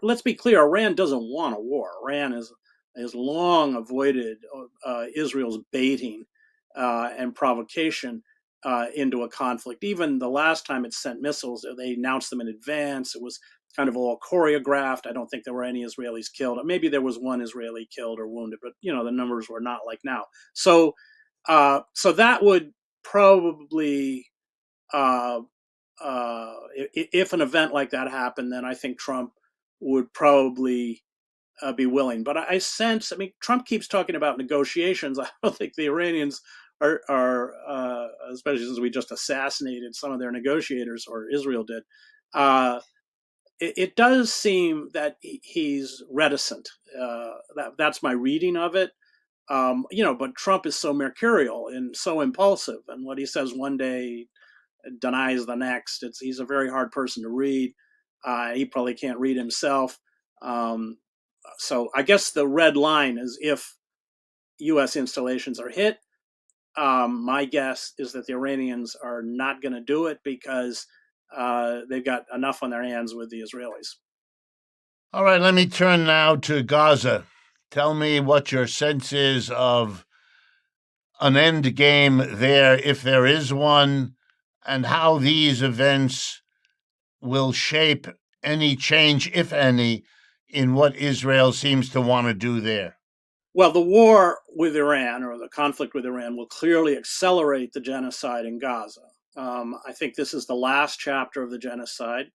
let's be clear, Iran doesn't want a war. Iran has long avoided Israel's baiting and provocation into a conflict. Even the last time it sent missiles, they announced them in advance. It was kind of all choreographed. I don't think there were any Israelis killed. Maybe there was one Israeli killed or wounded, but the numbers were not like now. So that would probably, if an event like that happened, then I think Trump would probably be willing. But I sense, Trump keeps talking about negotiations. I don't think the Iranians are especially since we just assassinated some of their negotiators, or Israel did. It does seem that he's reticent. That's my reading of it. But Trump is so mercurial and so impulsive, and what he says one day denies the next. He's a very hard person to read. He probably can't read himself. So I guess the red line is if U.S. installations are hit. My guess is that the Iranians are not going to do it because they've got enough on their hands with the Israelis. All right, let me turn now to Gaza. Tell me what your sense is of an end game there, if there is one, and how these events will shape any change, if any, in what Israel seems to want to do there. Well, the war with Iran, or the conflict with Iran, will clearly accelerate the genocide in Gaza. I think this is the last chapter of the genocide.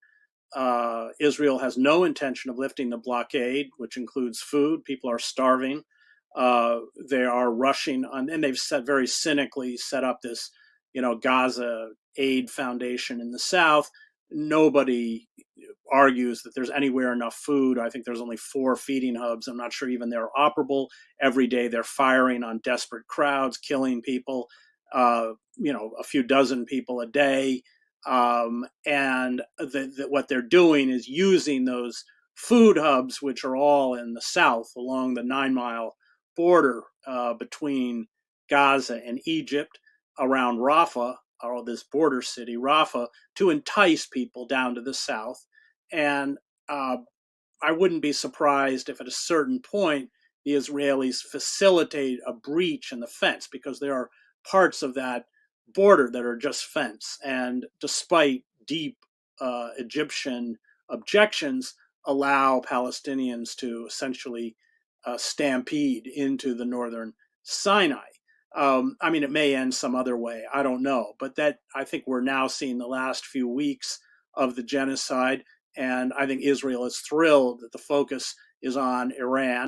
Israel has no intention of lifting the blockade, which includes food. People are starving. They are rushing on, and they've very cynically set up this, Gaza Aid Foundation in the south. Nobody argues that there's anywhere enough food. I think there's only 4 feeding hubs. I'm not sure even they're operable. Every day they're firing on desperate crowds, killing people, a few dozen people a day. And what they're doing is using those food hubs, which are all in the south along the 9-mile border between Gaza and Egypt, around Rafah, or this border city, Rafah, to entice people down to the south. And I wouldn't be surprised if at a certain point the Israelis facilitate a breach in the fence, because there are parts of that border that are just fence. And despite deep Egyptian objections, allow Palestinians to essentially stampede into the northern Sinai. It may end some other way. I don't know. But that, I think we're now seeing the last few weeks of the genocide. And I think Israel is thrilled that the focus is on Iran.